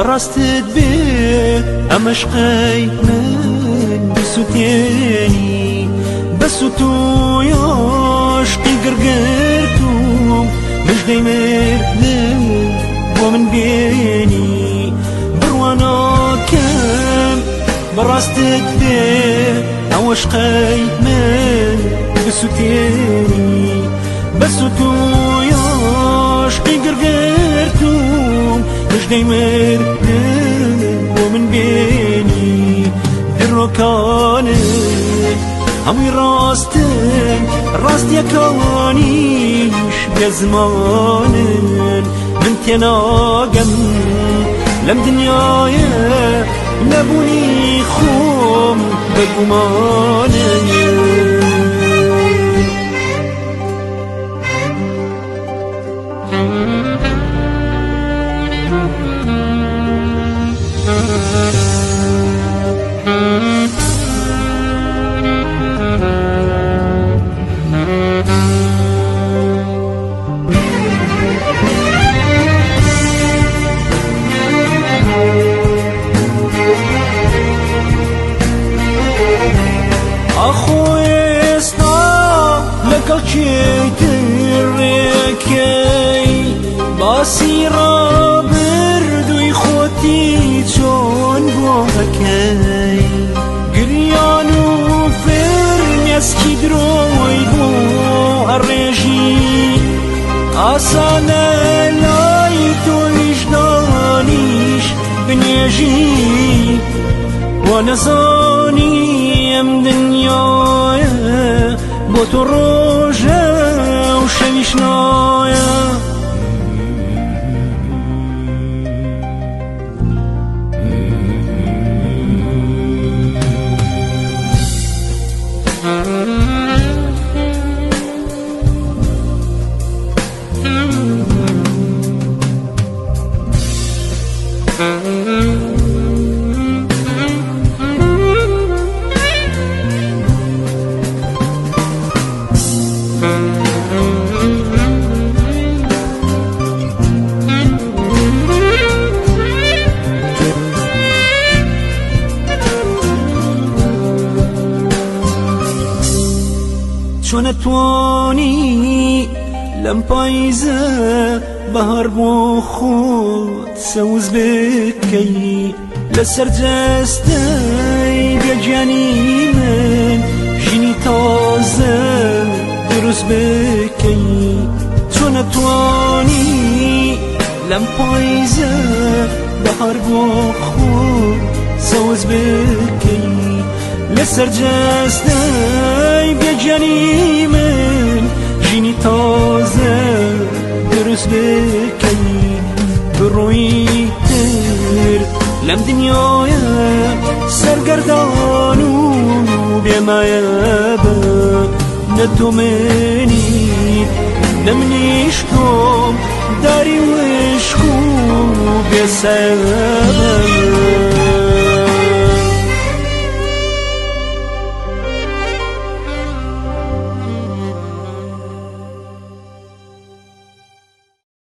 براستت بيه أمشقي من بسوتيني بسوتو ياشقي قرقرتو مش دايمر لي ومن بيني بروانا كم براستت بيه أمشقي من بسوتيني بسوتو ياشقي قرقرتو مش دايمر ومن بيني الركانة همي راستن راست يكانيش بزمان من تناقم لم دنيايا لبوني خوم بقمانه أخوي استا لك الركي بصيرة بردو يخوتي جون بوكي قريانو فرنيس كدروي بو الرجي أصانا لايتو وجدانيش بنيجي ونزاني ام دنيايا بوتو روجا وشويشنايا شون تواني لم بايزة بهر بو خود سوز بكي لسر جستي بيجاني من جيني تازة دروس بكي شون تواني لم بايزة بهر بو خود سوز بكي لسر جستي بيجاني من جيني تازة دروس بكي بروي تر لم دنيايا سرگردانو بما يابا ندو مني نمنيشكم داري وشكو بسبب